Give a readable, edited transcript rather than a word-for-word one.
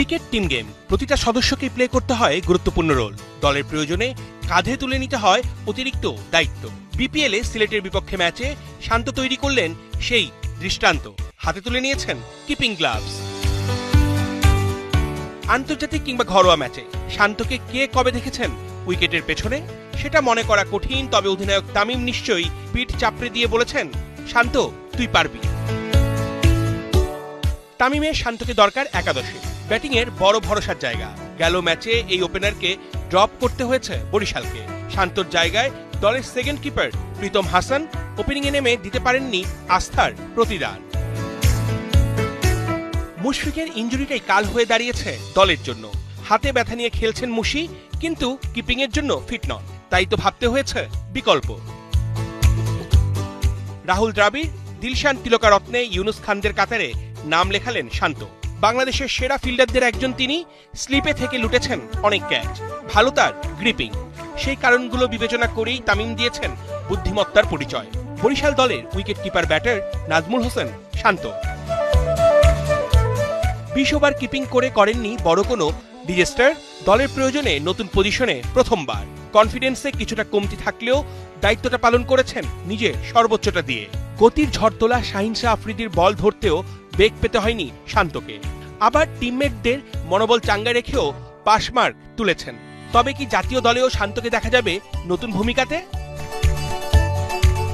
Cricket team game, প্রতিটা সদস্যকে play করতে হয় গুরুত্বপূর্ণ রোল। দলের প্রয়োজনে কাঁধে তুলে নিতে হয় অতিরিক্ত দায়িত্ব। বিপিএলে সিলেটের বিপক্ষে ম্যাচে শান্ত তৈরি করলেন সেই দৃষ্টান্ত। হাতে তুলে নিয়েছেন কিপিং গ্লাভস। আন্তর্জাতিক কিংবা ঘরোয়া ম্যাচে শান্তকে কে কবে দেখেছেন উইকেটের পেছনে? সেটা মনে করা কঠিন, তবে অধিনায়ক তামিম নিশ্চয়ই পিঠ চাপড়ে দিয়ে বলেছেন, শান্ত তুই পারবি। তামিমের শান্তকে দরকার একাদশে, ব্যাটিংয়ের বড় ভরসার জায়গা। গেল ম্যাচে এই ওপেনারকে ড্রপ করতে হয়েছে বরিশালকে। শান্তর জায়গায় দলের সেকেন্ড কিপার প্রীতম হাসান ওপেনিংয়ে নেমে দিতে পারেননি আস্থার প্রতিদান। মুশফিকের ইনজুরিটাই কাল হয়ে দাঁড়িয়েছে দলের জন্য। হাতে ব্যথা নিয়ে খেলছেন মুশি, কিন্তু কিপিংয়ের জন্য ফিট নন, তাই তো ভাবতে হয়েছে বিকল্প। রাহুল দ্রাবিড়, দিলশান তিলকারত্নে, ইউনুস খানদের কাতারে নাম লেখালেন শান্ত। বাংলাদেশের সেরা ফিল্ডারদের একজন তিনি। স্লিপে থেকে লুটেছেন অনেক ক্যাচ, ভালো তার গ্রিপিং। সেই কারণগুলো বিবেচনা করেই তামিম দিয়েছেন বুদ্ধিমত্তার পরিচয়। বরিশাল দলের wicket keeper batter Najmul Hossain Shanto 20 over keeping করে করেননি বড় কোনো ডিজাস্টার। দলের প্রয়োজনে নতুন পজিশনে প্রথমবার। কনফিডেন্সে কিছুটা কমতি থাকলেও দায়িত্বটা পালন করেছেন নিজের সর্বোচ্চটা দিয়ে। গতির ঝড় তোলা শাহিন শাহ আফ্রিদির বল ধরতেও বেগ পেতে হয়নি শান্তকে। আবার টিমমেটদের মনোবল চাঙ্গা রেখেও পাসমার্ক তুলেছেন। তবে কি জাতীয় দলেও শান্তকে দেখা যাবে নতুন ভূমিকাতে?